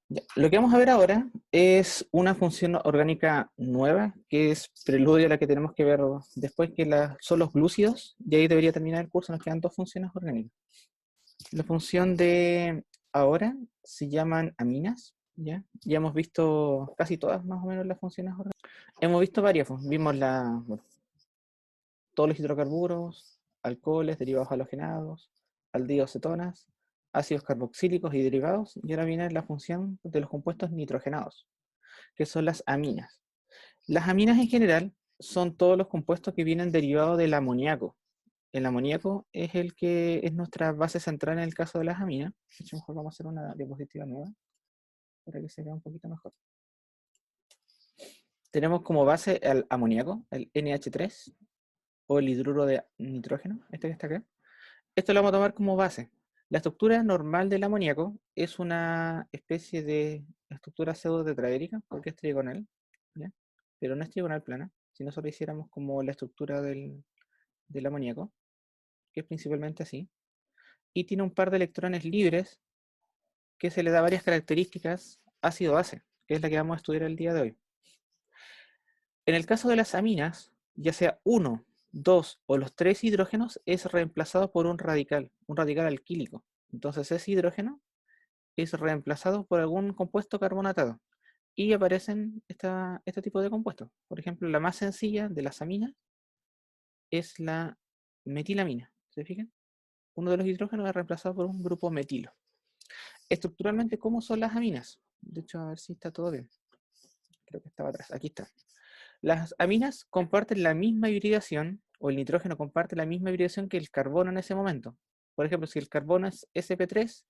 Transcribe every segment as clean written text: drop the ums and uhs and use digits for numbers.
Ya, lo que vamos a ver ahora es una función orgánica nueva, que es preludio a la que tenemos que ver después, que son los glúcidos, y ahí debería terminar el curso. Nos quedan dos funciones orgánicas. La función de ahora se llaman aminas, ¿ya? Ya hemos visto casi todas más o menos las funciones orgánicas. Hemos visto varias, pues. Vimos bueno, todos los hidrocarburos, alcoholes, derivados halogenados, aldehídos, cetonas, ácidos carboxílicos y derivados, y ahora viene la función de los compuestos nitrogenados, que son las aminas. Las aminas en general son todos los compuestos que vienen derivados del amoníaco. El amoníaco es el que es nuestra base central en el caso de las aminas. De hecho, mejor vamos a hacer una diapositiva nueva para que se vea un poquito mejor. Tenemos como base el amoníaco, el NH3, o el hidruro de nitrógeno, este que está acá. Esto lo vamos a tomar como base. La estructura normal del amoníaco es una especie de estructura pseudo-tetraédrica, porque es trigonal, ¿ya? Pero no es trigonal plana. Si nosotros hiciéramos como la estructura del amoníaco, que es principalmente así, y tiene un par de electrones libres que se le da varias características ácido-base, que es la que vamos a estudiar el día de hoy. En el caso de las aminas, ya sea uno, dos o los tres hidrógenos, es reemplazado por un radical alquílico. Entonces ese hidrógeno es reemplazado por algún compuesto carbonatado y aparecen este tipo de compuestos. Por ejemplo, la más sencilla de las aminas es la metilamina. ¿Se fijan? Uno de los hidrógenos es reemplazado por un grupo metilo. Estructuralmente, ¿cómo son las aminas? De hecho, a ver si está todo bien. Creo que estaba atrás. Aquí está. Las aminas comparten la misma hibridación, o el nitrógeno comparte la misma hibridación que el carbono en ese momento. Por ejemplo, si el carbono es sp3,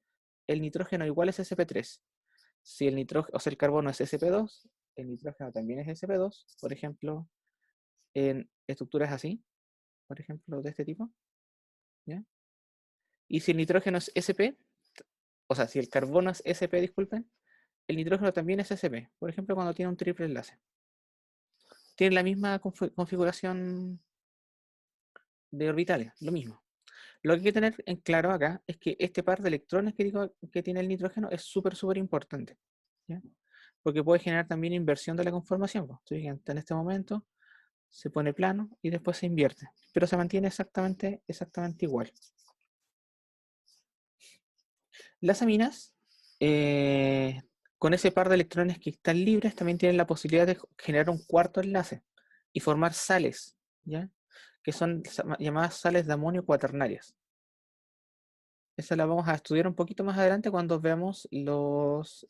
el nitrógeno igual es sp3. Si el nitrógeno, o sea, el carbono es sp2, el nitrógeno también es sp2. Por ejemplo, en estructuras así, por ejemplo, de este tipo, ¿ya? Y si el nitrógeno es sp, o sea, si el carbono es sp, disculpen, el nitrógeno también es sp. Por ejemplo, cuando tiene un triple enlace. Tiene la misma configuración de orbitales, lo mismo. Lo que hay que tener en claro acá es que este par de electrones que digo que tiene el nitrógeno es súper importante, ¿ya? Porque puede generar también inversión de la conformación. Entonces, en este momento se pone plano y después se invierte, pero se mantiene exactamente igual. Las aminas, con ese par de electrones que están libres, también tienen la posibilidad de generar un cuarto enlace y formar sales, ¿ya? Que son llamadas sales de amonio cuaternarias. Esa la vamos a estudiar un poquito más adelante cuando veamos las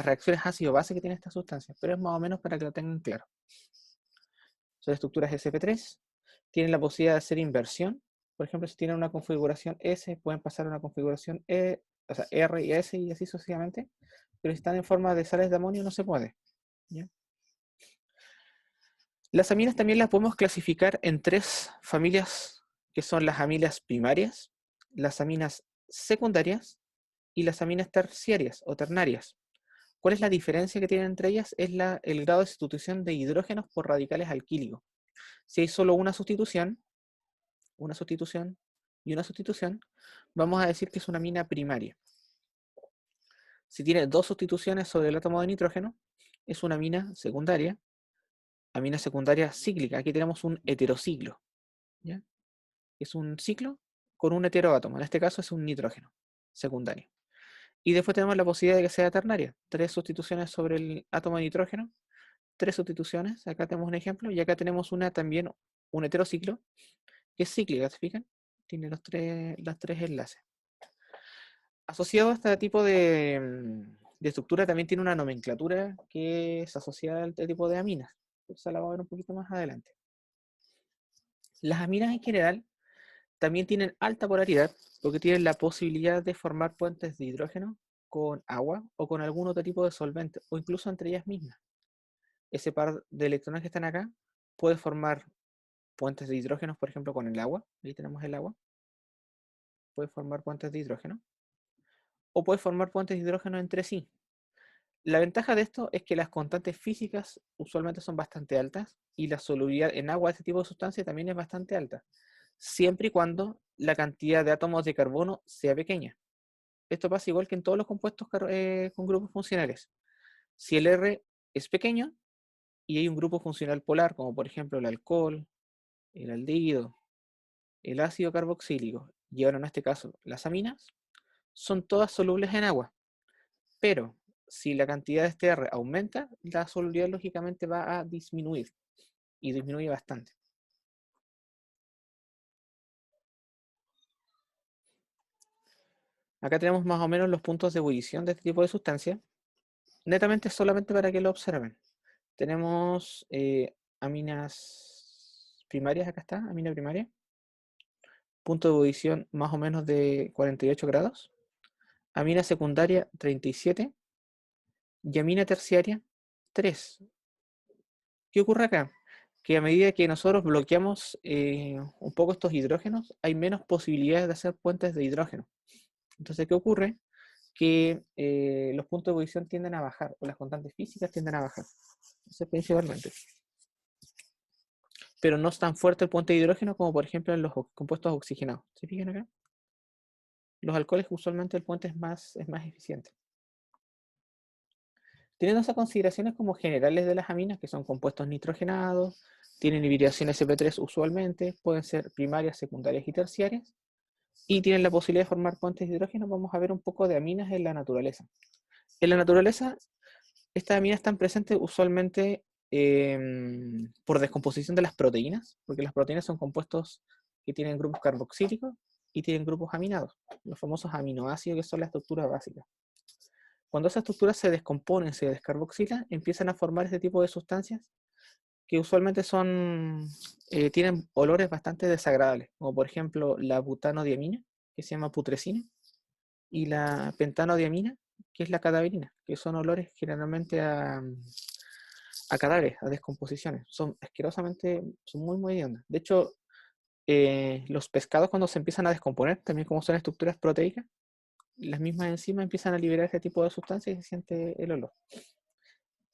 reacciones ácido-base que tiene esta sustancia, pero es más o menos para que lo tengan claro. Son estructuras sp3, tienen la posibilidad de hacer inversión. Por ejemplo, si tienen una configuración S, pueden pasar a una configuración o sea, R y S y así sucesivamente, pero si están en forma de sales de amonio no se puede, ¿ya? Las aminas también las podemos clasificar en tres familias, que son las aminas primarias, las aminas secundarias y las aminas terciarias o ternarias. ¿Cuál es la diferencia que tienen entre ellas? Es el grado de sustitución de hidrógenos por radicales alquílicos. Si hay solo una sustitución y una sustitución, vamos a decir que es una amina primaria. Si tiene dos sustituciones sobre el átomo de nitrógeno, es una amina secundaria cíclica. Aquí tenemos un heterociclo, ¿ya? Es un ciclo con un heteroátomo. En este caso es un nitrógeno secundario. Y después tenemos la posibilidad de que sea ternaria. Tres sustituciones sobre el átomo de nitrógeno. Tres sustituciones. Acá tenemos un ejemplo. Y acá tenemos también un heterociclo que es cíclica, ¿se fijan? Tiene los tres enlaces. Asociado a este tipo de estructura también tiene una nomenclatura que es asociada al tipo de aminas. Esa la vamos a ver un poquito más adelante. Las aminas en general también tienen alta polaridad porque tienen la posibilidad de formar puentes de hidrógeno con agua o con algún otro tipo de solvente o incluso entre ellas mismas. Ese par de electrones que están acá puede formar puentes de hidrógeno, por ejemplo, con el agua. Ahí tenemos el agua. Puede formar puentes de hidrógeno. O puede formar puentes de hidrógeno entre sí. La ventaja de esto es que las constantes físicas usualmente son bastante altas y la solubilidad en agua de este tipo de sustancia también es bastante alta, siempre y cuando la cantidad de átomos de carbono sea pequeña. esto pasa igual que en todos los compuestos con grupos funcionales. Si el R es pequeño y hay un grupo funcional polar, como por ejemplo el alcohol, el aldehído, el ácido carboxílico, y ahora en este caso las aminas, son todas solubles en agua. Pero si la cantidad de este R aumenta, la solubilidad lógicamente va a disminuir, y disminuye bastante. Acá tenemos más o menos los puntos de ebullición de este tipo de sustancia, netamente solamente para que lo observen. Tenemos aminas primarias, acá está, amina primaria, punto de ebullición más o menos de 48 grados, amina secundaria 37 y amina terciaria 3. ¿Qué ocurre acá? Que a medida que nosotros bloqueamos un poco estos hidrógenos, hay menos posibilidades de hacer puentes de hidrógeno. Entonces, ¿qué ocurre? Que los puntos de ebullición tienden a bajar, o las constantes físicas tienden a bajar. Eso es principalmente. Pero no es tan fuerte el puente de hidrógeno como por ejemplo en los compuestos oxigenados. ¿Se fijan acá? Los alcoholes usualmente el puente es más eficiente. Teniendo esas consideraciones como generales de las aminas, que son compuestos nitrogenados, tienen hibridación sp3 usualmente, pueden ser primarias, secundarias y terciarias, y tienen la posibilidad de formar puentes de hidrógeno, vamos a ver un poco de aminas en la naturaleza. En la naturaleza, estas aminas están presentes usualmente por descomposición de las proteínas, porque las proteínas son compuestos que tienen grupos carboxílicos y tienen grupos aminados, los famosos aminoácidos, que son la estructura básica. Cuando esas estructuras se descomponen, se descarboxilan, empiezan a formar este tipo de sustancias que usualmente tienen olores bastante desagradables, como por ejemplo la butanodiamina, que se llama putrescina, y la pentanodiamina, que es la cadaverina, que son olores generalmente a cadáveres, a descomposiciones. Son asquerosamente, son muy, muy hediondas. De hecho, los pescados cuando se empiezan a descomponer, también como son estructuras proteicas, las mismas enzimas empiezan a liberar este tipo de sustancias y se siente el olor.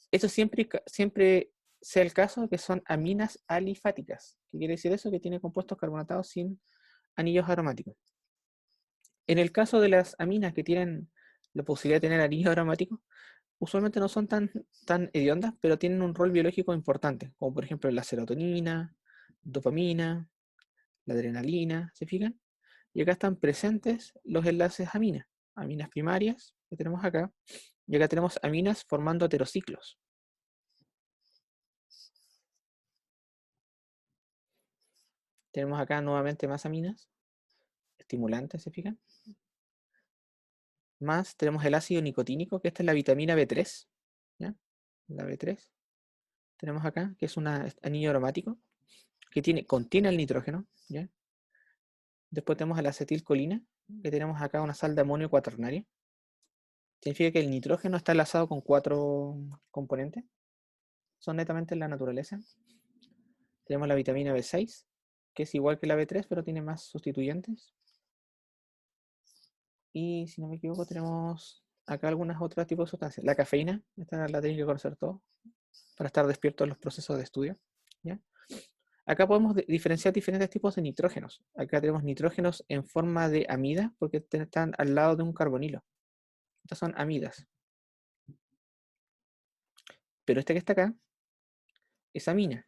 Eso siempre sea el caso que son aminas alifáticas. ¿Qué quiere decir eso? Que tiene compuestos carbonatados sin anillos aromáticos. En el caso de las aminas que tienen la posibilidad de tener anillos aromáticos, usualmente no son tan hediondas, pero tienen un rol biológico importante, como por ejemplo la serotonina, dopamina, la adrenalina, ¿se fijan? Y acá están presentes los enlaces aminas, aminas primarias que tenemos acá, y acá tenemos aminas formando heterociclos. Tenemos acá nuevamente más aminas, estimulantes, ¿se fijan? Más tenemos el ácido nicotínico, que esta es la vitamina B3, ¿ya? La B3. Tenemos acá, que es un anillo aromático, que contiene el nitrógeno, ¿ya? Después tenemos la acetilcolina, que tenemos acá una sal de amonio cuaternaria. Significa que el nitrógeno está enlazado con 4 componentes, son netamente en la naturaleza. Tenemos la vitamina B6, que es igual que la B3, pero tiene más sustituyentes. Y si no me equivoco, tenemos acá algunas otros tipos de sustancias. La cafeína, esta la tenéis que conocer todo, para estar despiertos en los procesos de estudio, ¿ya? Acá podemos diferenciar diferentes tipos de nitrógenos. Acá tenemos nitrógenos en forma de amida, porque están al lado de un carbonilo. Estas son amidas. Pero este que está acá es amina.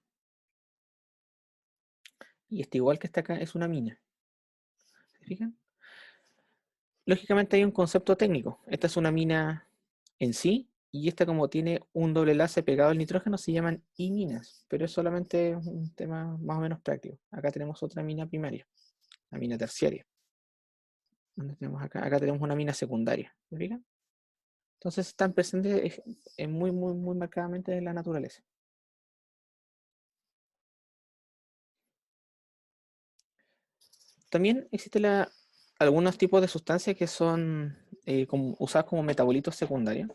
Y este igual que está acá es una amina. ¿Se fijan? Lógicamente hay un concepto técnico. Esta es una amina en sí, y esta como tiene un doble enlace pegado al nitrógeno se llaman iminas, pero es solamente un tema más o menos práctico. Acá tenemos otra amina primaria, la amina terciaria. ¿Dónde tenemos acá? Acá tenemos una amina secundaria. ¿Se fijan? Entonces están presentes muy, muy, muy marcadamente en la naturaleza. También existen algunos tipos de sustancias que son usadas como metabolitos secundarios,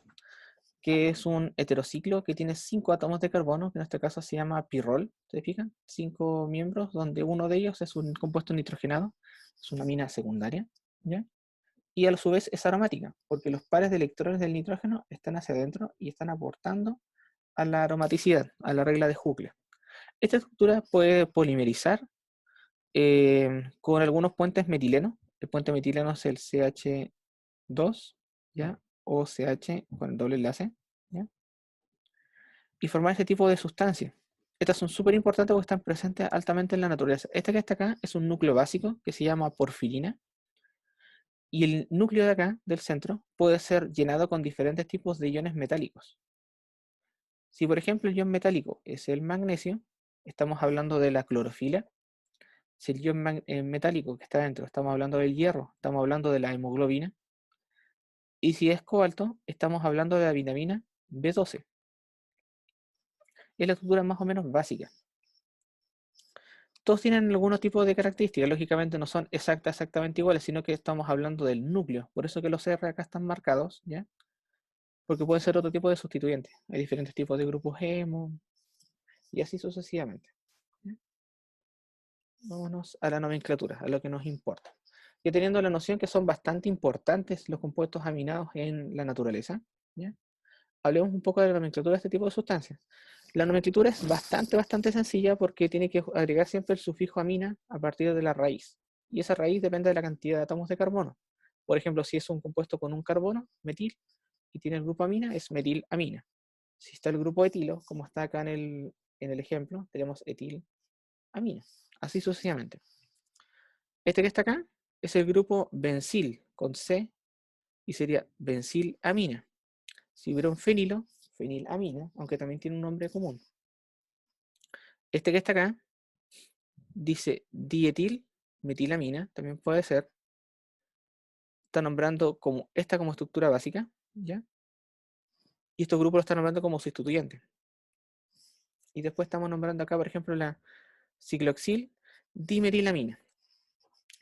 que es un heterociclo que tiene 5 átomos de carbono, que en este caso se llama pirrol, ¿se fijan? 5 miembros, donde uno de ellos es un compuesto nitrogenado, es una amina secundaria, ¿ya? Y a su vez es aromática, porque los pares de electrones del nitrógeno están hacia adentro y están aportando a la aromaticidad, a la regla de Huckel. Esta estructura puede polimerizar con algunos puentes metilenos. El puente metileno es el CH, 2, ¿ya? OCH con el doble enlace, ¿ya? Y formar este tipo de sustancias. Estas son súper importantes porque están presentes altamente en la naturaleza. Esta que está acá es un núcleo básico que se llama porfirina. Y el núcleo de acá, del centro, puede ser llenado con diferentes tipos de iones metálicos. Si por ejemplo el ion metálico es el magnesio, estamos hablando de la clorofila. Si el ion metálico que está dentro, estamos hablando del hierro, estamos hablando de la hemoglobina. Y si es cobalto, estamos hablando de la vitamina B12. Es la estructura más o menos básica. Todos tienen algunos tipos de características, lógicamente no son exactamente iguales, sino que estamos hablando del núcleo. Por eso que los R acá están marcados, ¿ya? Porque puede ser otro tipo de sustituyente. Hay diferentes tipos de grupos hemo y así sucesivamente. ¿Ya? Vámonos a la nomenclatura, a lo que nos importa. Ya teniendo la noción que son bastante importantes los compuestos aminados en la naturaleza, ¿ya? Hablemos un poco de la nomenclatura de este tipo de sustancias. La nomenclatura es bastante sencilla porque tiene que agregar siempre el sufijo amina a partir de la raíz. Y esa raíz depende de la cantidad de átomos de carbono. Por ejemplo, si es un compuesto con un carbono, metil, y tiene el grupo amina, es metilamina. Si está el grupo etilo, como está acá en el ejemplo, tenemos etilamina. Así sucesivamente. Este que está acá es el grupo bencil con C y sería bencilamina. Si hubiera un fenilo, fenilamina, aunque también tiene un nombre común. Este que está acá dice dietil, metilamina, también puede ser. Está nombrando como esta como estructura básica, ¿ya? Y estos grupos lo están nombrando como sustituyentes. Y después estamos nombrando acá, por ejemplo, la cicloxil dimerilamina.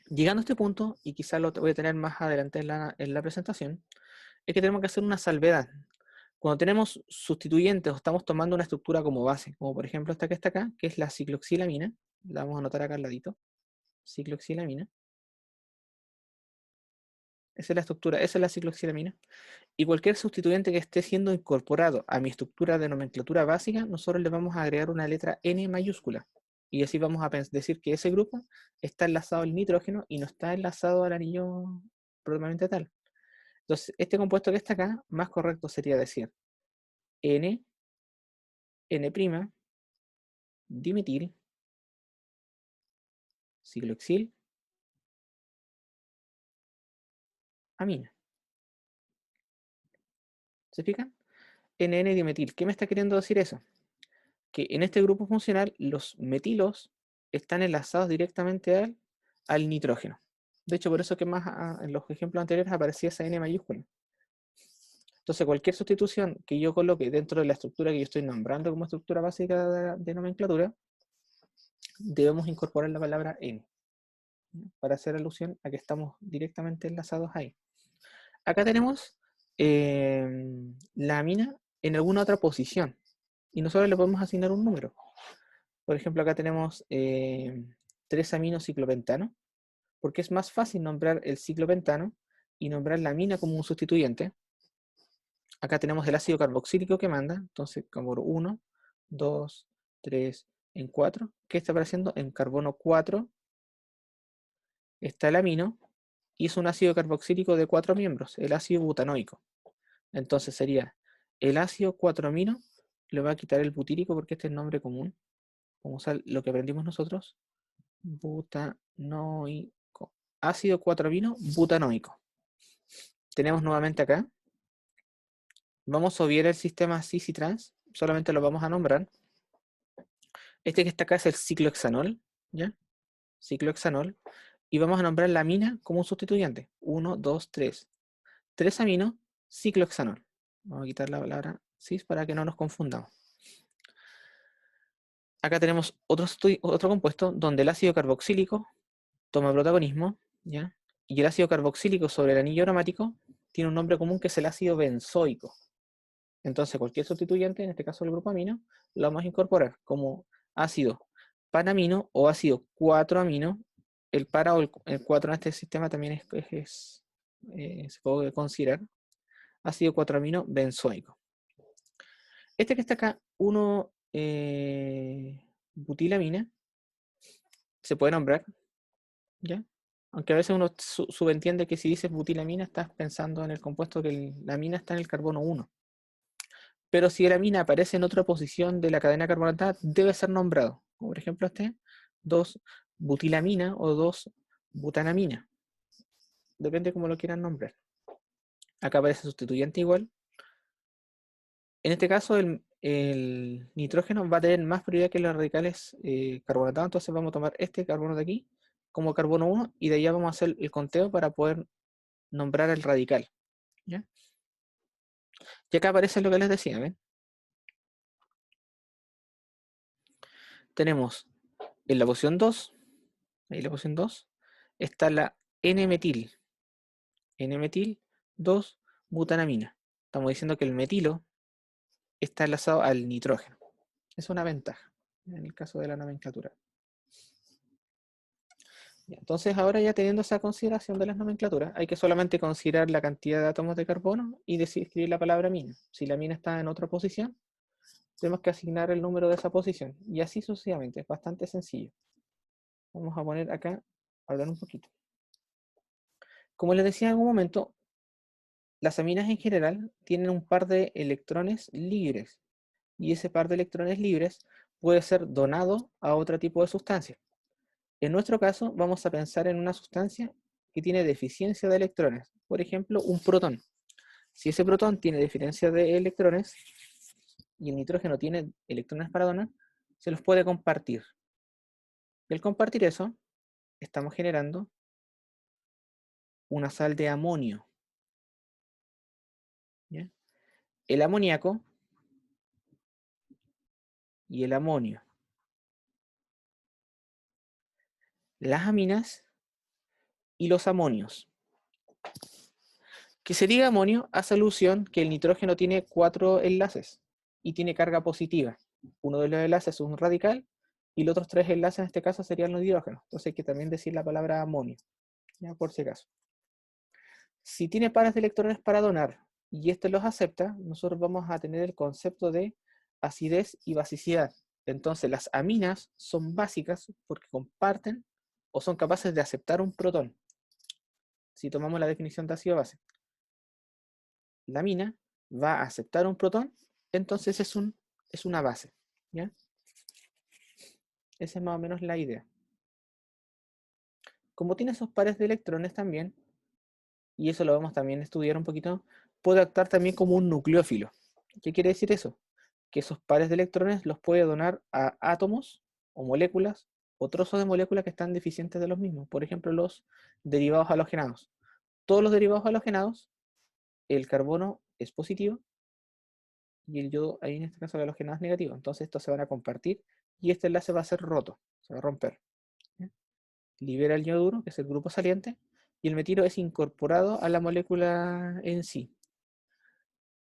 Llegando a este punto, y quizás lo voy a tener más adelante en la presentación, es que tenemos que hacer una salvedad. Cuando tenemos sustituyentes o estamos tomando una estructura como base, como por ejemplo esta que está acá, que es la cicloxilamina, la vamos a anotar acá al ladito, cicloxilamina, esa es la estructura, esa es la cicloxilamina, y cualquier sustituyente que esté siendo incorporado a mi estructura de nomenclatura básica, nosotros le vamos a agregar una letra N mayúscula, y así vamos a decir que ese grupo está enlazado al nitrógeno y no está enlazado al anillo propiamente tal. Entonces, este compuesto que está acá, más correcto sería decir N, N', dimetil, cicloxil, amina. ¿Se fijan? NN-dimetil. ¿Qué me está queriendo decir eso? Que en este grupo funcional los metilos están enlazados directamente al nitrógeno. De hecho, por eso que más en los ejemplos anteriores aparecía esa N mayúscula. Entonces, cualquier sustitución que yo coloque dentro de la estructura que yo estoy nombrando como estructura básica de nomenclatura, debemos incorporar la palabra N, ¿no? Para hacer alusión a que estamos directamente enlazados ahí. Acá tenemos la amina en alguna otra posición y nosotros le podemos asignar un número. Por ejemplo, acá tenemos 3-aminociclopentano, porque es más fácil nombrar el ciclopentano y nombrar la amina como un sustituyente. Acá tenemos el ácido carboxílico que manda, entonces como 1, 2, 3, en 4. ¿Qué está apareciendo? En carbono 4 está el amino y es un ácido carboxílico de 4 miembros, el ácido butanoico. Entonces sería el ácido 4-amino, le va a quitar el butírico porque este es el nombre común. Vamos a usar lo que aprendimos nosotros, butanoico. Ácido 4-amino butanoico. Tenemos nuevamente acá. Vamos a obviar el sistema cis y trans, solamente lo vamos a nombrar. Este que está acá es el ciclohexanol, ¿ya? Ciclohexanol. Y vamos a nombrar la amina como un sustituyente. 1, 2, 3. 3-amino, ciclohexanol. Vamos a quitar la palabra cis para que no nos confundamos. Acá tenemos otro compuesto donde el ácido carboxílico toma protagonismo, ¿ya? Y el ácido carboxílico sobre el anillo aromático tiene un nombre común que es el ácido benzoico. Entonces, cualquier sustituyente, en este caso el grupo amino, lo vamos a incorporar como ácido panamino o ácido 4-amino. El para o el 4 en este sistema también se puede considerar ácido 4-amino benzoico. Este que está acá, 1 butilamina, se puede nombrar, ¿ya? Aunque a veces uno subentiende que si dices butilamina estás pensando en el compuesto que la amina está en el carbono 1. Pero si la amina aparece en otra posición de la cadena carbonatada, debe ser nombrado. Como por ejemplo este 2-butilamina o 2-butanamina. Depende cómo lo quieran nombrar. Acá aparece sustituyente igual. En este caso, el nitrógeno va a tener más prioridad que los radicales carbonatados, entonces vamos a tomar este carbono de aquí como carbono 1 y de allá vamos a hacer el conteo para poder nombrar el radical. ¿Ya? Y acá aparece lo que les decía, ¿ven? Tenemos en la posición 2, ahí la posición 2, está la N-metil, N-metil 2-butanamina. Estamos diciendo que el metilo está enlazado al nitrógeno. Es una ventaja en el caso de la nomenclatura. Entonces ahora ya teniendo esa consideración de las nomenclaturas, hay que solamente considerar la cantidad de átomos de carbono y escribir la palabra mina. Si la mina está en otra posición, tenemos que asignar el número de esa posición. Y así sucesivamente, es bastante sencillo. Vamos a poner acá, a hablar un poquito. Como les decía en algún momento, las aminas en general tienen un par de electrones libres. Y ese par de electrones libres puede ser donado a otro tipo de sustancia. En nuestro caso, vamos a pensar en una sustancia que tiene deficiencia de electrones. Por ejemplo, un protón. Si ese protón tiene deficiencia de electrones y el nitrógeno tiene electrones para donar, se los puede compartir. Y al compartir eso, estamos generando una sal de amonio. ¿Ya? El amoníaco y el amonio. Las aminas y los amonios. Que se diga amonio hace alusión que el nitrógeno tiene 4 enlaces y tiene carga positiva. Uno de los enlaces es un radical y los otros 3 enlaces en este caso serían los hidrógenos. Entonces hay que también decir la palabra amonio, ya por si acaso. Si tiene pares de electrones para donar y este los acepta, nosotros vamos a tener el concepto de acidez y basicidad. Entonces las aminas son básicas porque comparten o son capaces de aceptar un protón. Si tomamos la definición de ácido base, la amina va a aceptar un protón, entonces es una base. ¿Ya? Esa es más o menos la idea. Como tiene esos pares de electrones también, y eso lo vamos también a estudiar un poquito, puede actuar también como un nucleófilo. ¿Qué quiere decir eso? Que esos pares de electrones los puede donar a átomos o moléculas o trozos de moléculas que están deficientes de los mismos. Por ejemplo, los derivados halogenados. Todos los derivados halogenados, el carbono es positivo y el yodo, ahí en este caso el halogenado es negativo. Entonces estos se van a compartir y este enlace va a ser roto, se va a romper. ¿Ya? Libera el yoduro, que es el grupo saliente, y el metilo es incorporado a la molécula en sí.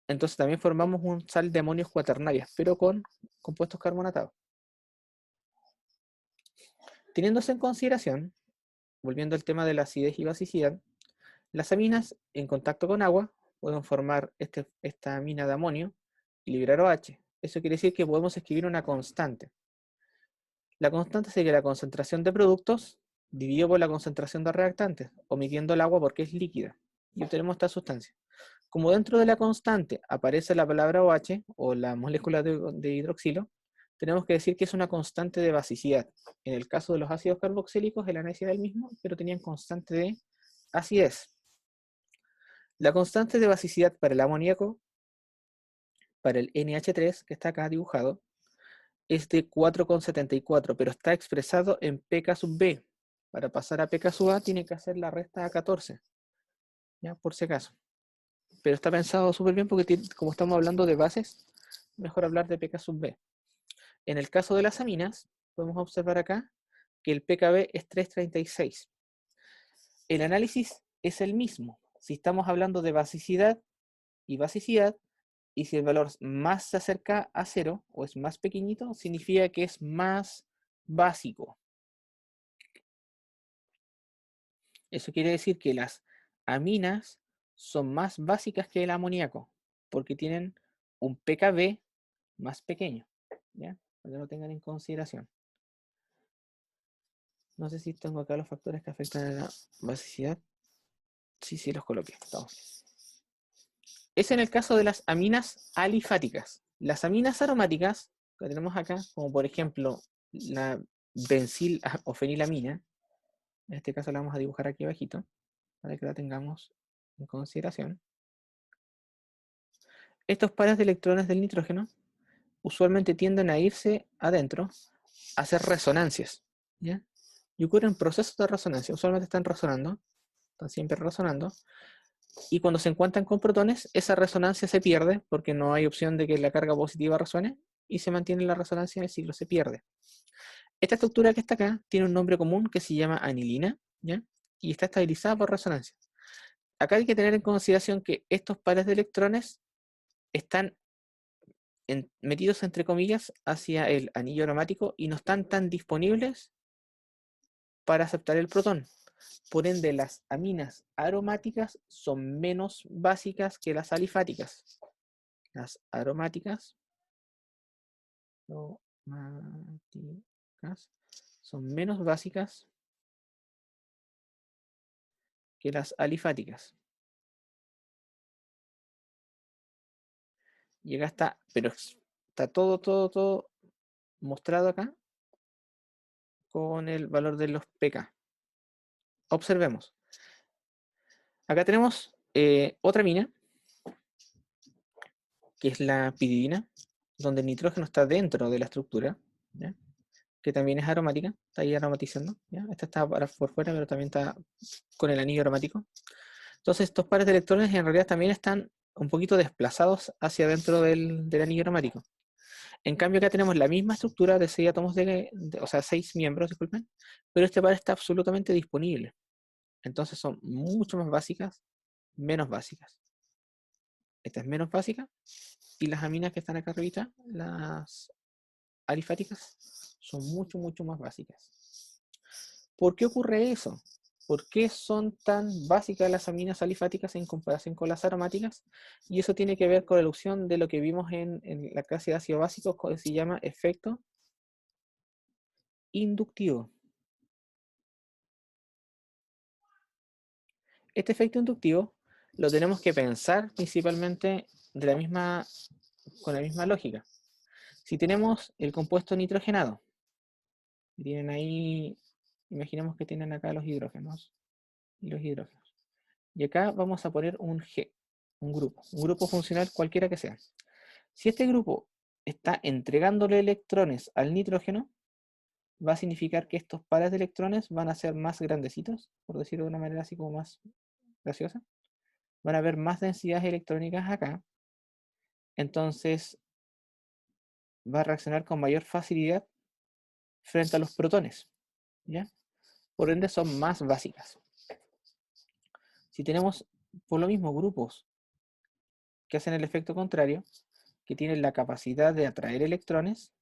Entonces también formamos un sal de amonios cuaternarias, pero con compuestos carbonatados. Teniéndose en consideración, volviendo al tema de la acidez y basicidad, las aminas en contacto con agua pueden formar esta amina de amonio y liberar OH. Eso quiere decir que podemos escribir una constante. La constante sería la concentración de productos dividido por la concentración de reactantes, omitiendo el agua porque es líquida. Y obtenemos esta sustancia. Como dentro de la constante aparece la palabra OH o la molécula de hidroxilo, tenemos que decir que es una constante de basicidad. En el caso de los ácidos carboxílicos, el análisis era el mismo, pero tenían constante de acidez. La constante de basicidad para el amoníaco, para el NH3, que está acá dibujado, es de 4,74, pero está expresado en pK sub B. Para pasar a pK sub A tiene que hacer la resta a 14, ya por si acaso. Pero está pensado súper bien porque como estamos hablando de bases, mejor hablar de pK sub B. En el caso de las aminas, podemos observar acá que el pKb es 3,36. El análisis es el mismo. Si estamos hablando de basicidad y basicidad, y si el valor más se acerca a 0 o es más pequeñito, significa que es más básico. Eso quiere decir que las aminas son más básicas que el amoníaco, porque tienen un pKb más pequeño, ¿ya? Para que lo tengan en consideración. No sé si tengo acá los factores que afectan a la basicidad. Sí, sí, los coloqué. Estamos. Es en el caso de las aminas alifáticas. Las aminas aromáticas que tenemos acá, como por ejemplo la bencil o fenilamina, en este caso la vamos a dibujar aquí abajito, para que la tengamos en consideración. Estos pares de electrones del nitrógeno usualmente tienden a irse adentro a hacer resonancias, ¿ya? Y ocurren procesos de resonancia, usualmente están siempre resonando, y cuando se encuentran con protones, esa resonancia se pierde porque no hay opción de que la carga positiva resuene y se mantiene la resonancia del ciclo, se pierde. Esta estructura que está acá tiene un nombre común que se llama anilina, ¿ya? Y está estabilizada por resonancia. Acá hay que tener en consideración que estos pares de electrones están metidos entre comillas hacia el anillo aromático y no están tan disponibles para aceptar el protón. Por ende, las aminas aromáticas son menos básicas que las alifáticas. Las aromáticas son menos básicas que las alifáticas. Y acá está, pero está todo mostrado acá con el valor de los pK. Observemos. Acá tenemos otra mina, que es la piridina, donde el nitrógeno está dentro de la estructura, ¿ya? Que también es aromática, está ahí aromatizando. ¿Ya? Esta está por fuera, pero también está con el anillo aromático. Entonces estos pares de electrones en realidad también están un poquito desplazados hacia dentro del anillo aromático. En cambio acá tenemos la misma estructura de 6 átomos o sea, 6 miembros, disculpen, pero este par está absolutamente disponible. Entonces son mucho más básicas, menos básicas. Esta es menos básica, y las aminas que están acá arriba, las alifáticas, son mucho más básicas. ¿Por qué ocurre eso? ¿Por qué son tan básicas las aminas alifáticas en comparación con las aromáticas? Y eso tiene que ver con la ilusión de lo que vimos en la clase de ácido básico, que se llama efecto inductivo. Este efecto inductivo lo tenemos que pensar principalmente con la misma lógica. Si tenemos el compuesto nitrogenado, tienen ahí, imaginemos que tienen acá los hidrógenos y los hidrógenos. Y acá vamos a poner un G, un grupo funcional cualquiera que sea. Si este grupo está entregándole electrones al nitrógeno, va a significar que estos pares de electrones van a ser más grandecitos, por decirlo de una manera así como más graciosa. Van a haber más densidades electrónicas acá. Entonces va a reaccionar con mayor facilidad frente a los protones, ¿ya? Por ende son más básicas. Si tenemos por lo mismo grupos que hacen el efecto contrario, que tienen la capacidad de atraer electrones,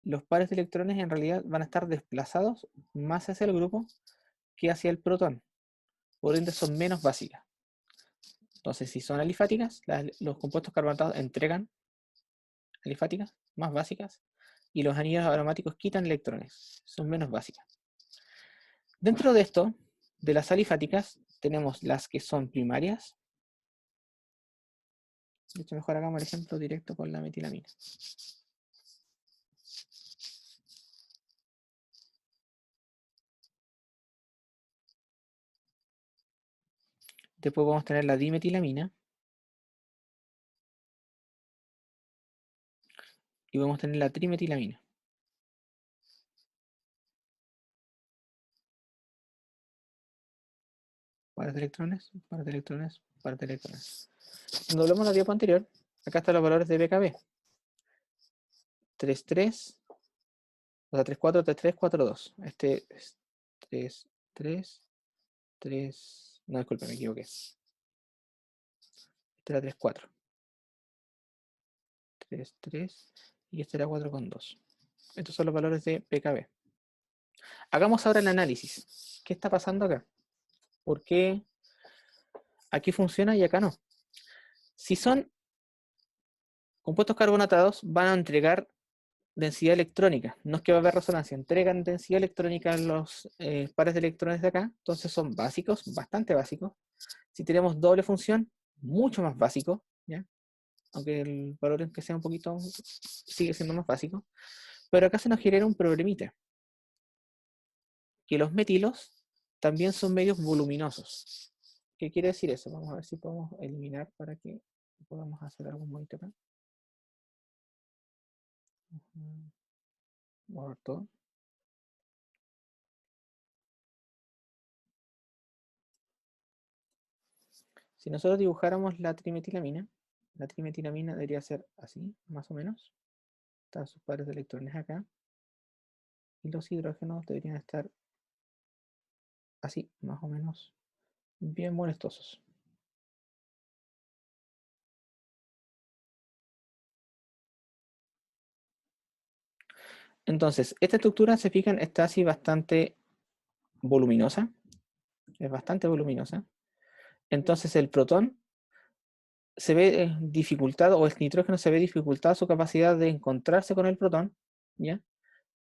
los pares de electrones en realidad van a estar desplazados más hacia el grupo que hacia el protón. Por ende son menos básicas. Entonces, si son alifáticas, los compuestos carbonatados entregan alifáticas más básicas, y los anillos aromáticos quitan electrones, son menos básicas. Dentro de esto, de las alifáticas, tenemos las que son primarias. De hecho, mejor hagamos el ejemplo directo con la metilamina. Después vamos a tener la dimetilamina. Y vamos a tener la trimetilamina. Pares de electrones, pares de electrones, pares de electrones. Cuando hablamos de la diapo anterior, acá están los valores de pKb. 3,3, o sea, 3,4, 3,3, 4,2. Este es 3,3, 3. No, disculpe, me equivoqué. Este era 3,4. 3,3 y este era 4,2. Estos son los valores de pKb. Hagamos ahora el análisis. ¿Qué está pasando acá? ¿Por qué aquí funciona y acá no? Si son compuestos carbonatados, van a entregar densidad electrónica. No es que va a haber resonancia, entregan densidad electrónica a los pares de electrones de acá, entonces son básicos, bastante básicos. Si tenemos doble función, mucho más básico, ¿ya? Aunque el valor en que sea un poquito, sigue siendo más básico. Pero acá se nos genera un problemita, que los metilos también son medios voluminosos. ¿Qué quiere decir eso? Vamos a ver si podemos eliminar para que podamos hacer algún bonito acá. Vamos a ver todo. Si nosotros dibujáramos la trimetilamina debería ser así, más o menos. Están sus pares de electrones acá. Y los hidrógenos deberían estar así, más o menos, bien molestosos. Entonces, esta estructura, se fijan, está así bastante voluminosa. Es bastante voluminosa. Entonces el protón se ve dificultado, o el nitrógeno se ve dificultado su capacidad de encontrarse con el protón, ¿ya?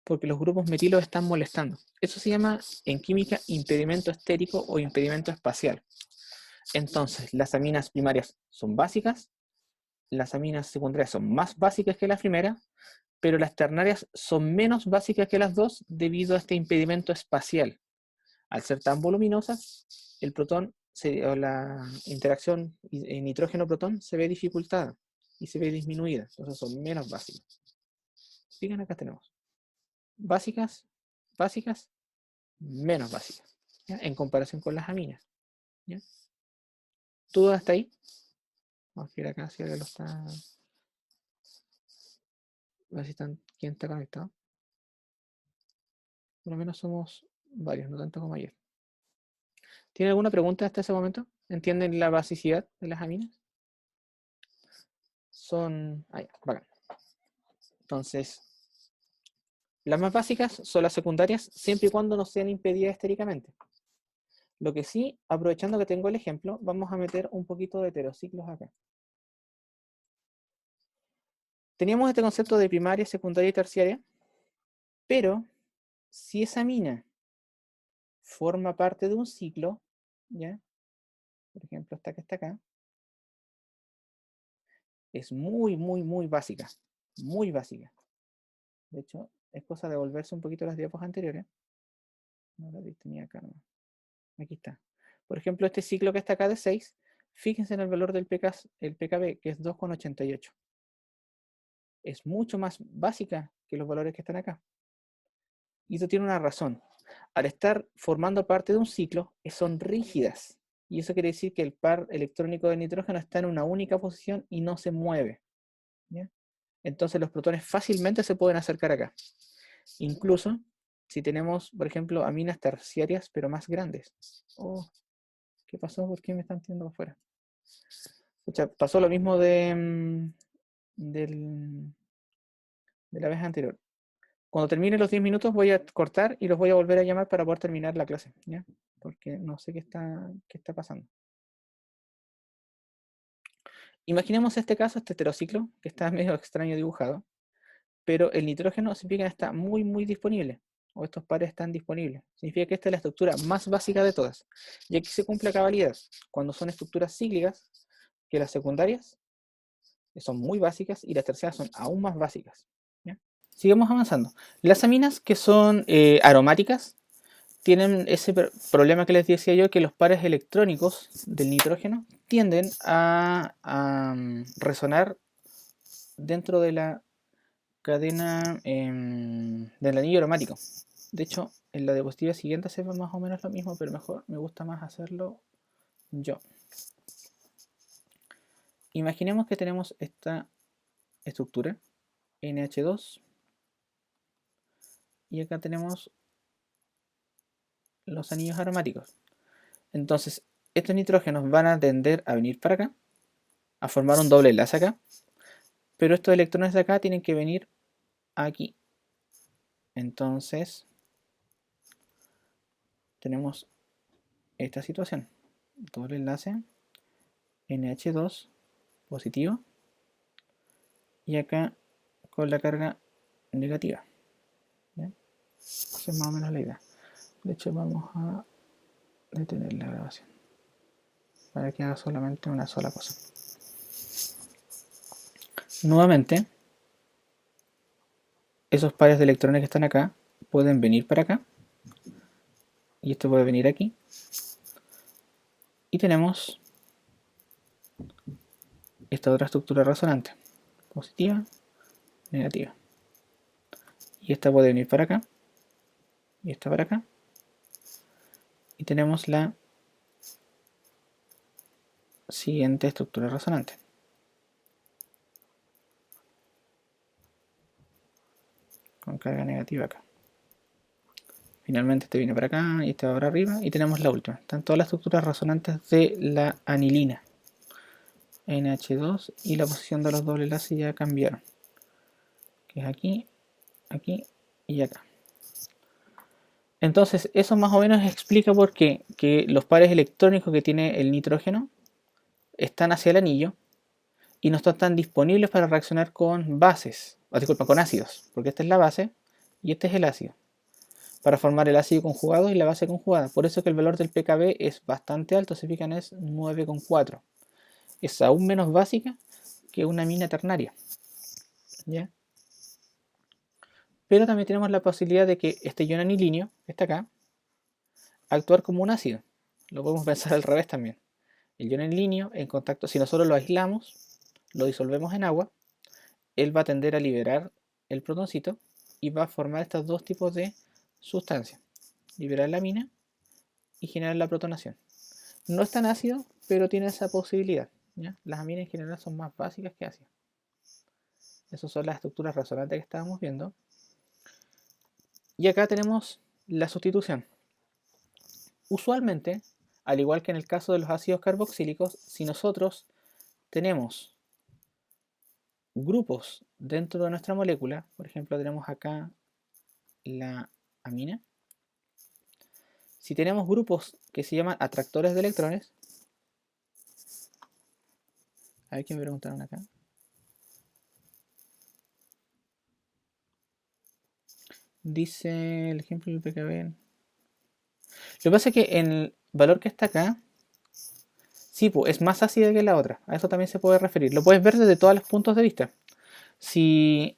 Porque los grupos metilos están molestando. Eso se llama en química impedimento estérico o impedimento espacial. Entonces, las aminas primarias son básicas, las aminas secundarias son más básicas que las primeras, pero las ternarias son menos básicas que las dos debido a este impedimento espacial. Al ser tan voluminosas, el protón, o la interacción nitrógeno-protón se ve dificultada y se ve disminuida, entonces son menos básicas. Fíjense, acá tenemos básicas, básicas, menos básicas, ¿ya? En comparación con las aminas, ¿ya? ¿Todo hasta ahí? Vamos a ver acá si alguien lo está. A ver si están, quién está conectado. Por lo menos somos varios, no tanto como ayer. ¿Tiene alguna pregunta hasta ese momento? ¿Entienden la basicidad de las aminas? Son. Ah, ya, bacán. Entonces, las más básicas son las secundarias, siempre y cuando no sean impedidas estéricamente. Lo que sí, aprovechando que tengo el ejemplo, vamos a meter un poquito de heterociclos acá. Teníamos este concepto de primaria, secundaria y terciaria, pero si esa amina forma parte de un ciclo, ¿ya? Por ejemplo, esta que está acá, es muy, muy, muy básica. Muy básica. De hecho, es cosa de volverse un poquito las diapos anteriores. No la tenía acá, no. Aquí está. Por ejemplo, este ciclo que está acá de 6, fíjense en el valor del el pKb, que es 2,88. Es mucho más básica que los valores que están acá. Y eso tiene una razón. Al estar formando parte de un ciclo, son rígidas. Y eso quiere decir que el par electrónico de nitrógeno está en una única posición y no se mueve, ¿ya? Entonces los protones fácilmente se pueden acercar acá. Incluso si tenemos, por ejemplo, aminas terciarias, pero más grandes. Oh, ¿qué pasó? ¿Por qué me están tirando afuera? Escucha, pasó lo mismo de la vez anterior. Cuando termine los 10 minutos voy a cortar y los voy a volver a llamar para poder terminar la clase, ¿ya? Porque no sé qué está pasando. Imaginemos este caso, este heterociclo, que está medio extraño dibujado, pero el nitrógeno significa que está muy, muy disponible, o estos pares están disponibles. Significa que esta es la estructura más básica de todas. Y aquí se cumple a cabalidad. Cuando son estructuras cíclicas, que las secundarias son muy básicas y las terciarias son aún más básicas, ¿ya? Sigamos avanzando. Las aminas que son aromáticas tienen ese problema que les decía yo, que los pares electrónicos del nitrógeno tienden a resonar dentro de la cadena del anillo aromático. De hecho, en la diapositiva siguiente se ve más o menos lo mismo, pero mejor me gusta más hacerlo yo. Imaginemos que tenemos esta estructura, NH2, y acá tenemos los anillos aromáticos. Entonces, estos nitrógenos van a tender a venir para acá, a formar un doble enlace acá, pero estos electrones de acá tienen que venir aquí. Entonces, tenemos esta situación. Doble enlace, NH2 positivo, y acá con la carga negativa. ¿Bien? Esa es más o menos la idea. De hecho, vamos a detener la grabación para que haga solamente una sola cosa. Nuevamente, esos pares de electrones que están acá pueden venir para acá y esto puede venir aquí. Y tenemos esta otra estructura resonante, positiva, negativa. Y esta puede venir para acá y esta para acá. Y tenemos la siguiente estructura resonante. Con carga negativa acá. Finalmente este viene para acá y este va para arriba y tenemos la última. Están todas las estructuras resonantes de la anilina. NH2 y la posición de los dobles enlaces ya cambiaron. Que es aquí, aquí y acá. Entonces eso más o menos explica por qué que los pares electrónicos que tiene el nitrógeno están hacia el anillo y no están tan disponibles para reaccionar con bases, disculpa, con ácidos, porque esta es la base y este es el ácido, para formar el ácido conjugado y la base conjugada. Por eso que el valor del pKb es bastante alto, se fijan, es 9,4. Es aún menos básica que una mina ternaria. ¿Ya? Pero también tenemos la posibilidad de que este ion anilíneo, que está acá, actuar como un ácido. Lo podemos pensar al revés también. El ion anilíneo, en contacto, si nosotros lo aislamos, lo disolvemos en agua, él va a tender a liberar el protoncito y va a formar estos dos tipos de sustancias. Liberar la amina y generar la protonación. No es tan ácido, pero tiene esa posibilidad. ¿Ya? Las aminas en general son más básicas que ácidas. Esas son las estructuras resonantes que estábamos viendo. Y acá tenemos la sustitución. Usualmente, al igual que en el caso de los ácidos carboxílicos, si nosotros tenemos grupos dentro de nuestra molécula, por ejemplo tenemos acá la amina, si tenemos grupos que se llaman atractores de electrones, a ver qué me preguntaron acá. Dice el ejemplo del pKb. Lo que pasa es que en el valor que está acá, sí, pues, es más ácida que la otra. A eso también se puede referir. Lo puedes ver desde todos los puntos de vista. Si,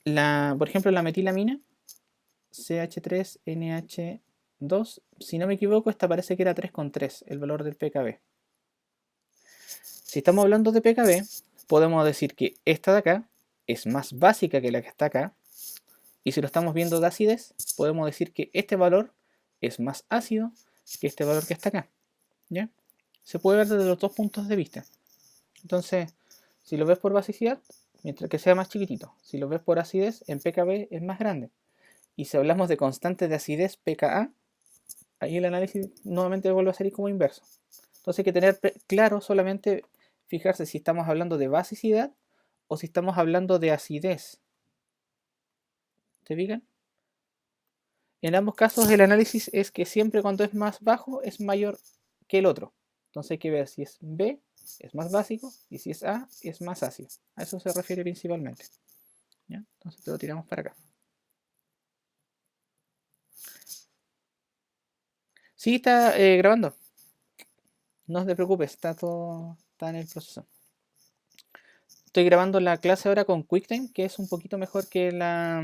por ejemplo, la metilamina, CH3NH2, si no me equivoco, esta parece que era 3,3, el valor del pKb. Si estamos hablando de pKb, podemos decir que esta de acá es más básica que la que está acá. Y si lo estamos viendo de acidez, podemos decir que este valor es más ácido que este valor que está acá. ¿Ya? Se puede ver desde los dos puntos de vista. Entonces, si lo ves por basicidad, mientras que sea más chiquitito. Si lo ves por acidez, en pKb es más grande. Y si hablamos de constante de acidez pKa, ahí el análisis nuevamente vuelve a salir como inverso. Entonces hay que tener claro solamente fijarse si estamos hablando de basicidad o si estamos hablando de acidez. ¿Te fijan? En ambos casos el análisis es que siempre cuando es más bajo es mayor que el otro. Entonces hay que ver si es B es más básico y si es A es más ácido. A eso se refiere principalmente. ¿Ya? Entonces lo tiramos para acá. Sí, está grabando. No te preocupes, está todo está en el proceso. Estoy grabando la clase ahora con QuickTime, que es un poquito mejor que la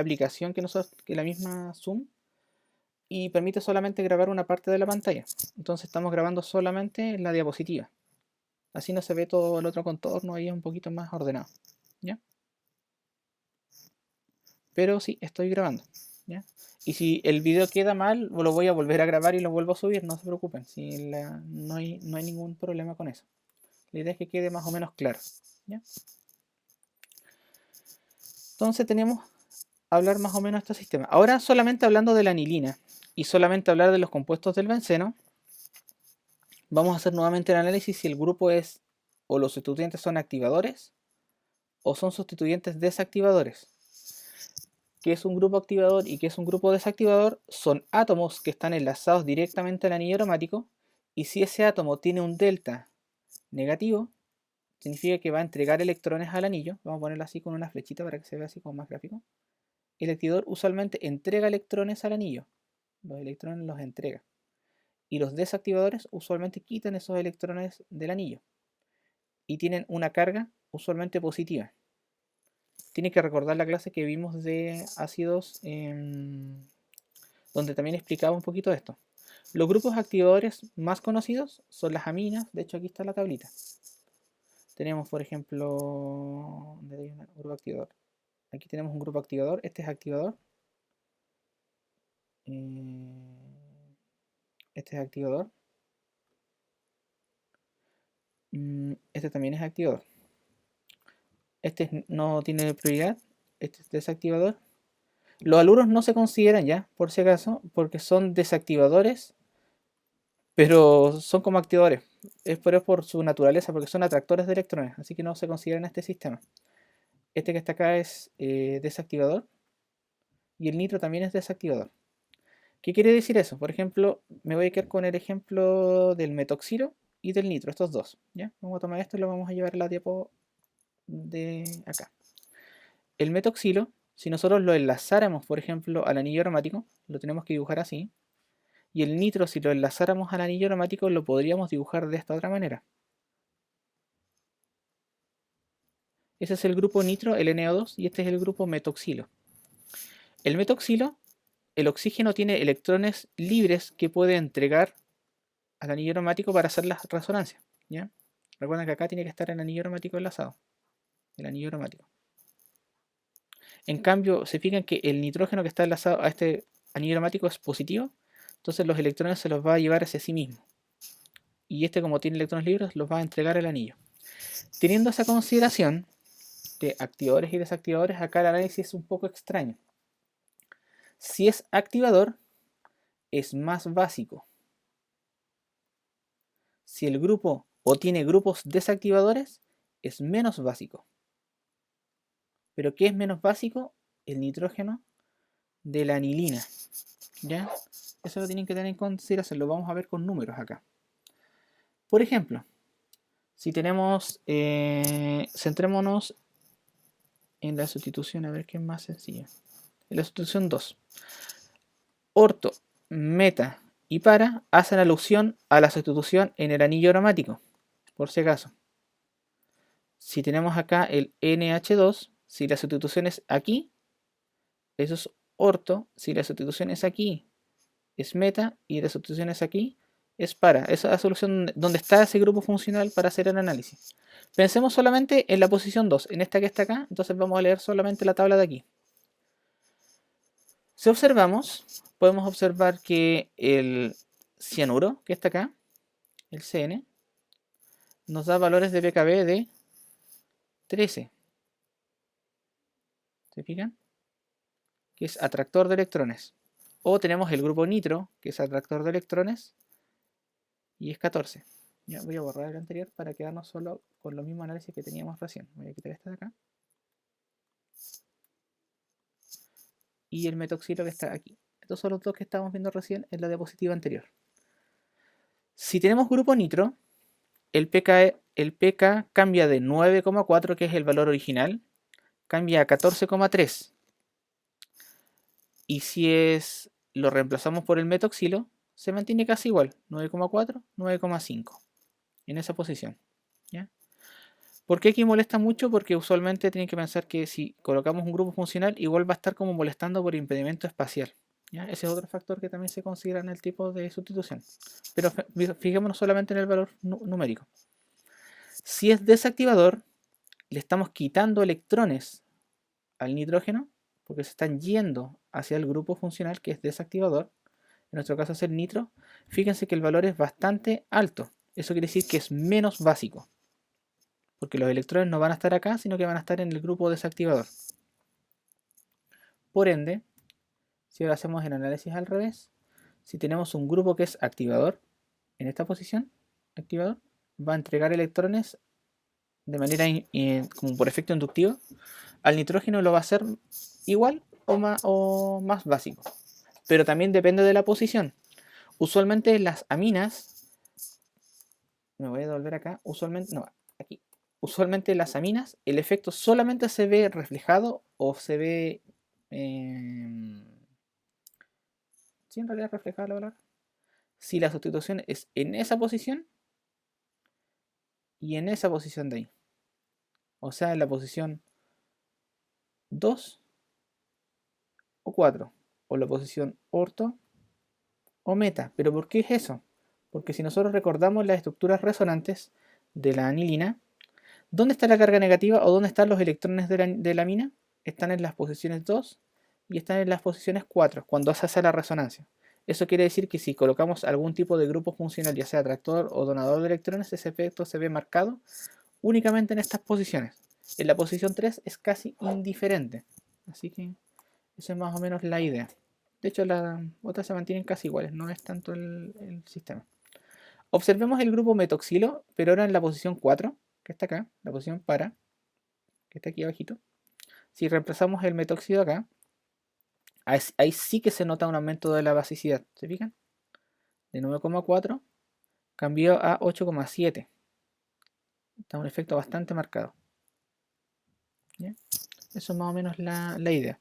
aplicación que la misma Zoom, y permite solamente grabar una parte de la pantalla. Entonces estamos grabando solamente la diapositiva. Así no se ve todo el otro contorno, ahí es un poquito más ordenado. ¿Ya? Pero sí, estoy grabando. ¿Ya? Y si el video queda mal, lo voy a volver a grabar y lo vuelvo a subir, no se preocupen. No hay ningún problema con eso. La idea es que quede más o menos claro. ¿Ya? Entonces tenemos hablar más o menos de este sistema. Ahora solamente hablando de la anilina y solamente hablar de los compuestos del benceno, vamos a hacer nuevamente el análisis si el grupo es o los sustituyentes son activadores o son sustituyentes desactivadores. ¿Qué es un grupo activador y qué es un grupo desactivador? Son átomos que están enlazados directamente al anillo aromático y si ese átomo tiene un delta negativo, significa que va a entregar electrones al anillo. Vamos a ponerlo así con una flechita para que se vea así como más gráfico. El activador usualmente entrega electrones al anillo. Los electrones los entrega. Y los desactivadores usualmente quitan esos electrones del anillo. Y tienen una carga usualmente positiva. Tiene que recordar la clase que vimos de ácidos, donde también explicaba un poquito esto. Los grupos activadores más conocidos son las aminas. De hecho, aquí está la tablita. Tenemos, por ejemplo, ¿dónde hay un grupo activador? Aquí tenemos un grupo activador. Este es activador. Este es activador. Este también es activador. Este no tiene prioridad. Este es desactivador. Los haluros no se consideran ya, por si acaso, porque son desactivadores, pero son como activadores. Es por su naturaleza, porque son atractores de electrones, así que no se consideran en este sistema. Este que está acá es desactivador y el nitro también es desactivador. ¿Qué quiere decir eso? Por ejemplo, me voy a quedar con el ejemplo del metoxilo y del nitro, estos dos. ¿Ya? Vamos a tomar esto y lo vamos a llevar a la diapo de acá. El metoxilo, si nosotros lo enlazáramos, por ejemplo, al anillo aromático, lo tenemos que dibujar así. Y el nitro, si lo enlazáramos al anillo aromático, lo podríamos dibujar de esta otra manera. Ese es el grupo nitro, el NO2, y este es el grupo metoxilo. El metoxilo, el oxígeno tiene electrones libres que puede entregar al anillo aromático para hacer las resonancias. ¿Ya? Recuerden que acá tiene que estar el anillo aromático enlazado. El anillo aromático. En cambio, se fijan que el nitrógeno que está enlazado a este anillo aromático es positivo, entonces los electrones se los va a llevar hacia sí mismo. Y este, como tiene electrones libres, los va a entregar al anillo. Teniendo esa consideración de activadores y desactivadores, acá el análisis es un poco extraño. Si es activador, es más básico. Si el grupo o tiene grupos desactivadores, es menos básico. ¿Pero qué es menos básico? El nitrógeno de la anilina. ¿Ya? Eso lo tienen que tener en consideración, lo vamos a ver con números acá. Por ejemplo, si tenemos, centrémonos en la sustitución, a ver qué es más sencillo. En la sustitución 2. Orto, meta y para hacen alusión a la sustitución en el anillo aromático, por si acaso. Si tenemos acá el NH2, si la sustitución es aquí, eso es orto. Si la sustitución es aquí, es meta. Y la sustitución es aquí, es para. Esa es la solución donde está ese grupo funcional para hacer el análisis. Pensemos solamente en la posición 2, en esta que está acá. Entonces vamos a leer solamente la tabla de aquí. Si observamos, podemos observar que el cianuro, que está acá, el CN, nos da valores de pKb de 13. ¿Se fijan? Que es atractor de electrones. O tenemos el grupo nitro, que es atractor de electrones, y es 14. Ya voy a borrar el anterior para quedarnos solo con los mismos análisis que teníamos recién. Voy a quitar este de acá. Y el metoxilo que está aquí. Estos son los dos que estábamos viendo recién en la diapositiva anterior. Si tenemos grupo nitro, el pK cambia de 9,4, que es el valor original, cambia a 14,3. Y si lo reemplazamos por el metoxilo, se mantiene casi igual, 9,4, 9,5, en esa posición. ¿Ya? ¿Por qué aquí molesta mucho? Porque usualmente tienen que pensar que si colocamos un grupo funcional, igual va a estar como molestando por impedimento espacial. ¿Ya? Ese es otro factor que también se considera en el tipo de sustitución. Pero fijémonos solamente en el valor numérico. Si es desactivador, le estamos quitando electrones al nitrógeno porque se están yendo hacia el grupo funcional que es desactivador. En nuestro caso es el nitro. Fíjense que el valor es bastante alto. Eso quiere decir que es menos básico, porque los electrones no van a estar acá, sino que van a estar en el grupo desactivador. Por ende, si ahora hacemos el análisis al revés, si tenemos un grupo que es activador, en esta posición, activador, va a entregar electrones de manera como por efecto inductivo al nitrógeno. Lo va a hacer igual o más básico, pero también depende de la posición. Usualmente las aminas, me voy a devolver acá, usualmente, no, aquí, usualmente las aminas, el efecto solamente se ve reflejado o se ve... sí, en realidad reflejado la palabra. Si la sustitución es en esa posición y en esa posición de ahí. O sea, en la posición 2 o 4. O la posición orto o meta. ¿Pero por qué es eso? Porque si nosotros recordamos las estructuras resonantes de la anilina, ¿dónde está la carga negativa o dónde están los electrones de la amina? Están en las posiciones 2 y están en las posiciones 4 cuando se hace la resonancia. Eso quiere decir que si colocamos algún tipo de grupo funcional, ya sea atractor o donador de electrones, ese efecto se ve marcado únicamente en estas posiciones. En la posición 3 es casi indiferente. Así que esa es más o menos la idea. De hecho, las otras se mantienen casi iguales, no es tanto el sistema. Observemos el grupo metoxilo, pero ahora en la posición 4, que está acá, la posición para, que está aquí abajito. Si reemplazamos el metoxilo acá, ahí sí que se nota un aumento de la basicidad. ¿Se fijan? De 9,4 cambió a 8,7. Está un efecto bastante marcado. ¿Ya? Eso es más o menos la idea.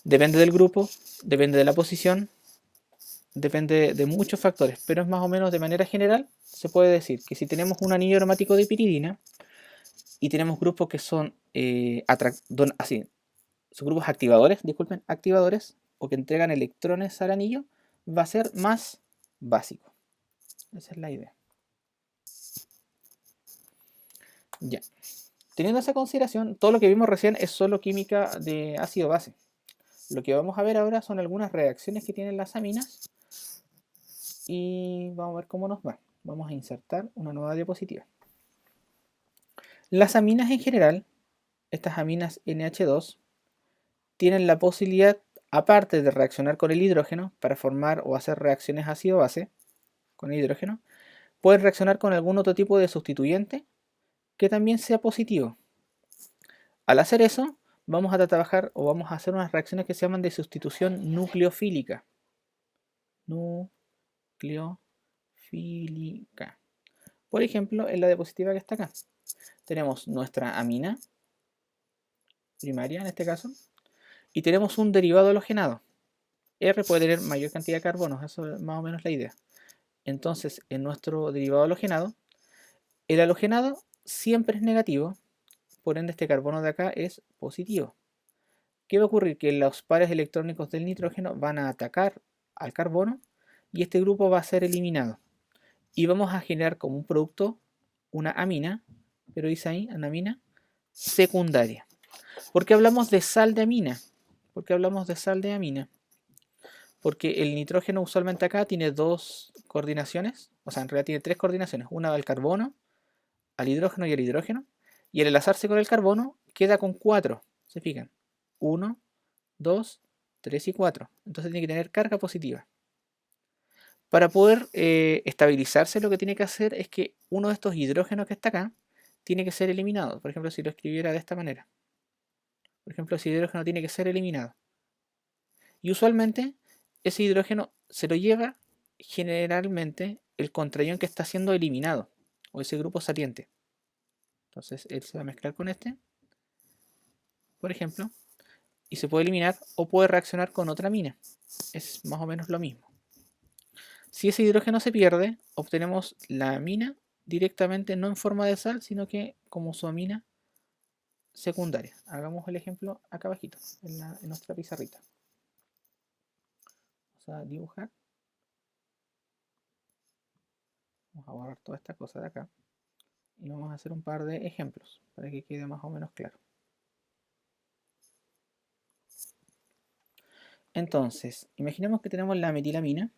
Depende del grupo, depende de la posición, depende de muchos factores, pero es más o menos de manera general, se puede decir que si tenemos un anillo aromático de piridina y tenemos grupos que son son grupos activadores, disculpen, activadores, o que entregan electrones al anillo, va a ser más básico. Esa es la idea. Ya. Teniendo esa consideración, todo lo que vimos recién es solo química de ácido-base. Lo que vamos a ver ahora son algunas reacciones que tienen las aminas y vamos a ver cómo nos va. Vamos a insertar una nueva diapositiva. Las aminas en general, estas aminas NH2, tienen la posibilidad, aparte de reaccionar con el hidrógeno para formar o hacer reacciones ácido-base con el hidrógeno, pueden reaccionar con algún otro tipo de sustituyente que también sea positivo. Al hacer eso, vamos a trabajar o vamos a hacer unas reacciones que se llaman de sustitución nucleofílica. Nucleofílica. Por ejemplo, en la diapositiva que está acá, tenemos nuestra amina primaria en este caso, y tenemos un derivado halogenado. R puede tener mayor cantidad de carbonos, eso es más o menos la idea. Entonces, en nuestro derivado halogenado, el halogenado siempre es negativo, por ende este carbono de acá es positivo. ¿Qué va a ocurrir? Que los pares electrónicos del nitrógeno van a atacar al carbono y este grupo va a ser eliminado. Y vamos a generar como un producto una amina, pero dice ahí, una amina secundaria. ¿Por qué hablamos de sal de amina? ¿Por qué hablamos de sal de amina? Porque el nitrógeno usualmente acá tiene dos coordinaciones, o sea, en realidad tiene tres coordinaciones, una al carbono, al hidrógeno y al hidrógeno, y al enlazarse con el carbono queda con 4, ¿se fijan? 1, 2, 3 y 4, entonces tiene que tener carga positiva. Para poder estabilizarse, lo que tiene que hacer es que uno de estos hidrógenos que está acá tiene que ser eliminado. Por ejemplo, si lo escribiera de esta manera. Por ejemplo, ese hidrógeno tiene que ser eliminado. Y usualmente ese hidrógeno se lo lleva generalmente el contraión que está siendo eliminado, o ese grupo saliente. Entonces él se va a mezclar con este, por ejemplo, y se puede eliminar o puede reaccionar con otra amina. Es más o menos lo mismo. Si ese hidrógeno se pierde, obtenemos la amina directamente no en forma de sal, sino que como su amina secundaria. Hagamos el ejemplo acá abajito, en nuestra pizarrita. Vamos a dibujar. Vamos a borrar toda esta cosa de acá. Y vamos a hacer un par de ejemplos para que quede más o menos claro. Entonces, imaginemos que tenemos la metilamina.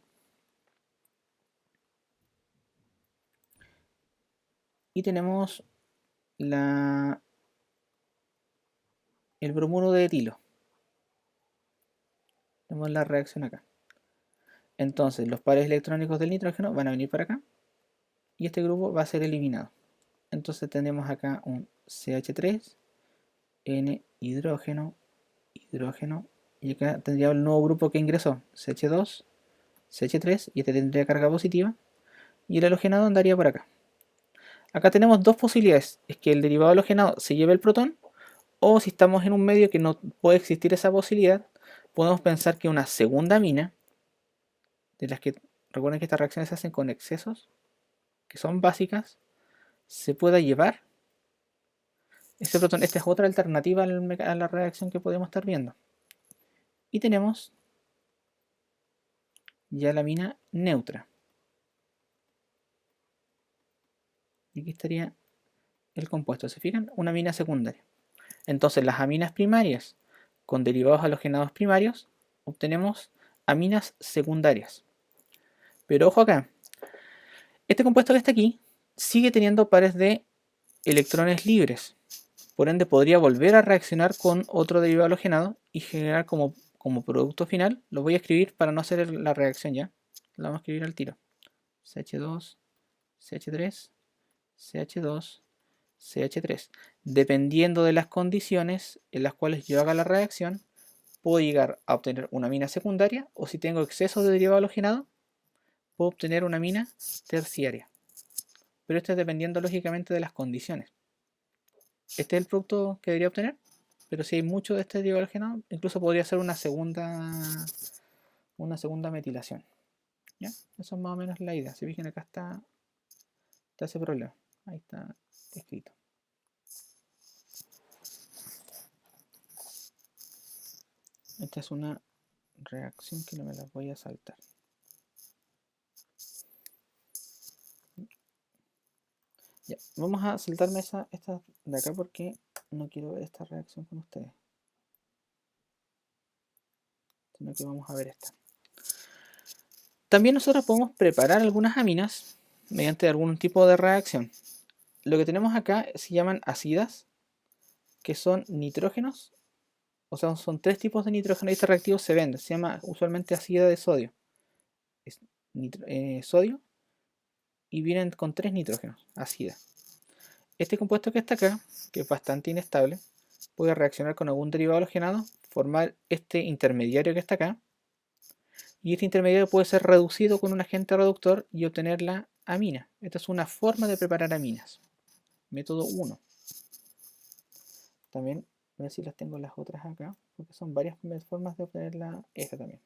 Y tenemos el bromuro de etilo. Tenemos la reacción acá. Entonces, los pares electrónicos del nitrógeno van a venir para acá. Y este grupo va a ser eliminado. Entonces tenemos acá un CH3, N hidrógeno, hidrógeno. Y acá tendría el nuevo grupo que ingresó, CH2, CH3, y este tendría carga positiva. Y el halogenado andaría por acá. Acá tenemos dos posibilidades. Es que el derivado halogenado se lleve el protón, o si estamos en un medio que no puede existir esa posibilidad, podemos pensar que una segunda amina, de las que recuerden que estas reacciones se hacen con excesos, que son básicas, se pueda llevar ese protón. Esta es otra alternativa a la reacción que podemos estar viendo. Y tenemos ya la amina neutra. Y aquí estaría el compuesto. ¿Se fijan? Una amina secundaria. Entonces las aminas primarias con derivados halogenados primarios obtenemos aminas secundarias. Pero ojo acá, este compuesto que está aquí sigue teniendo pares de electrones libres. Por ende podría volver a reaccionar con otro derivado halogenado y generar como producto final. Lo voy a escribir para no hacer la reacción ya. Lo vamos a escribir al tiro. CH2, CH3, CH2, CH3. Dependiendo de las condiciones en las cuales yo haga la reacción, puedo llegar a obtener una amina secundaria, o si tengo exceso de derivado halogenado, puedo obtener una amina terciaria. Pero esto es dependiendo lógicamente de las condiciones. Este es el producto que debería obtener, pero si hay mucho de este derivado halogenado, incluso podría ser una segunda metilación. ¿Ya? Eso es más o menos la idea. Si fijan, acá está ese problema. Ahí está escrito. Esta es una reacción que no me la voy a saltar. Ya, vamos a saltarme esta de acá porque no quiero ver esta reacción con ustedes, sino que vamos a ver esta. También nosotros podemos preparar algunas aminas mediante algún tipo de reacción. Lo que tenemos acá se llaman ácidas, que son nitrógenos, o sea, son tres tipos de nitrógeno y este reactivo se vende, se llama usualmente ácida de sodio. Es sodio y vienen con tres nitrógenos, ácida. Este compuesto que está acá, que es bastante inestable, puede reaccionar con algún derivado halogenado, formar este intermediario que está acá, y este intermediario puede ser reducido con un agente reductor y obtener la amina. Esta es una forma de preparar aminas. Método 1. También, a ver si las tengo las otras acá, porque son varias formas de obtener esta también.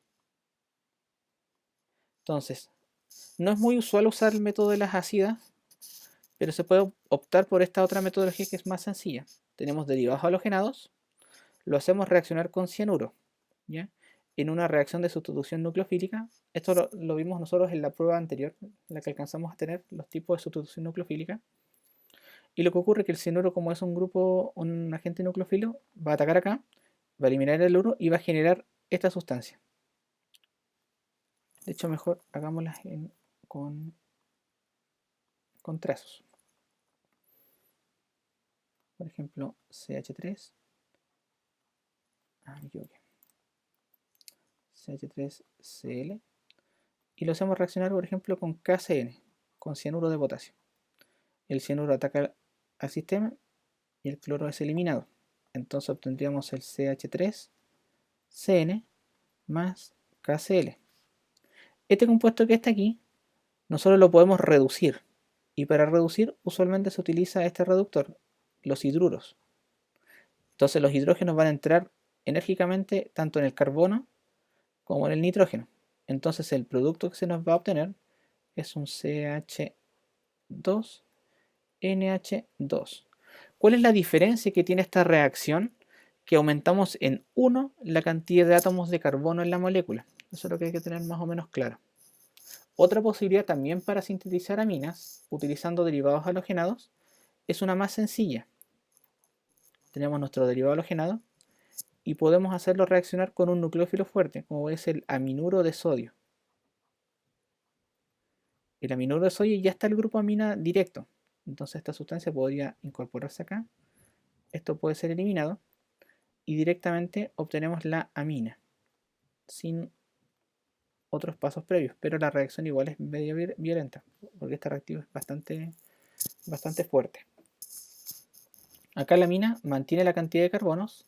Entonces, no es muy usual usar el método de las ácidas, pero se puede optar por esta otra metodología que es más sencilla. Tenemos derivados halogenados, lo hacemos reaccionar con cianuro, ¿ya? En una reacción de sustitución nucleofílica. Esto lo vimos nosotros en la prueba anterior, en la que alcanzamos a tener los tipos de sustitución nucleofílica. Y lo que ocurre es que el cianuro, como es un agente nucleófilo, va a atacar acá, va a eliminar el uro y va a generar esta sustancia. De hecho, mejor hagámoslas con trazos. Por ejemplo, CH3. Me equivoqué. CH3Cl. Y lo hacemos reaccionar, por ejemplo, con KCN, con cianuro de potasio. El cianuro ataca al sistema y el cloro es eliminado. Entonces obtendríamos el CH3Cn más KCl. Este compuesto que está aquí, nosotros lo podemos reducir. Y para reducir, usualmente se utiliza este reductor, los hidruros. Entonces los hidrógenos van a entrar enérgicamente tanto en el carbono como en el nitrógeno. Entonces el producto que se nos va a obtener es un CH2NH2. ¿Cuál es la diferencia que tiene esta reacción? Que aumentamos en 1 la cantidad de átomos de carbono en la molécula. Eso es lo que hay que tener más o menos claro. Otra posibilidad también para sintetizar aminas utilizando derivados halogenados es una más sencilla. Tenemos nuestro derivado halogenado y podemos hacerlo reaccionar con un nucleófilo fuerte, como es el aminuro de sodio. El aminuro de sodio ya está el grupo amina directo, entonces esta sustancia podría incorporarse acá. Esto puede ser eliminado y directamente obtenemos la amina sin otros pasos previos, pero la reacción igual es medio violenta porque este reactivo es bastante fuerte. Acá la amina mantiene la cantidad de carbonos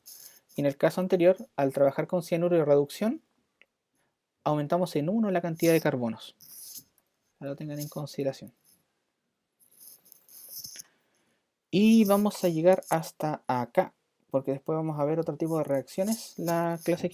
y en el caso anterior, al trabajar con cianuro y reducción, aumentamos en 1 la cantidad de carbonos. Para que lo tengan en consideración. Y vamos a llegar hasta acá, porque después vamos a ver otro tipo de reacciones. La clase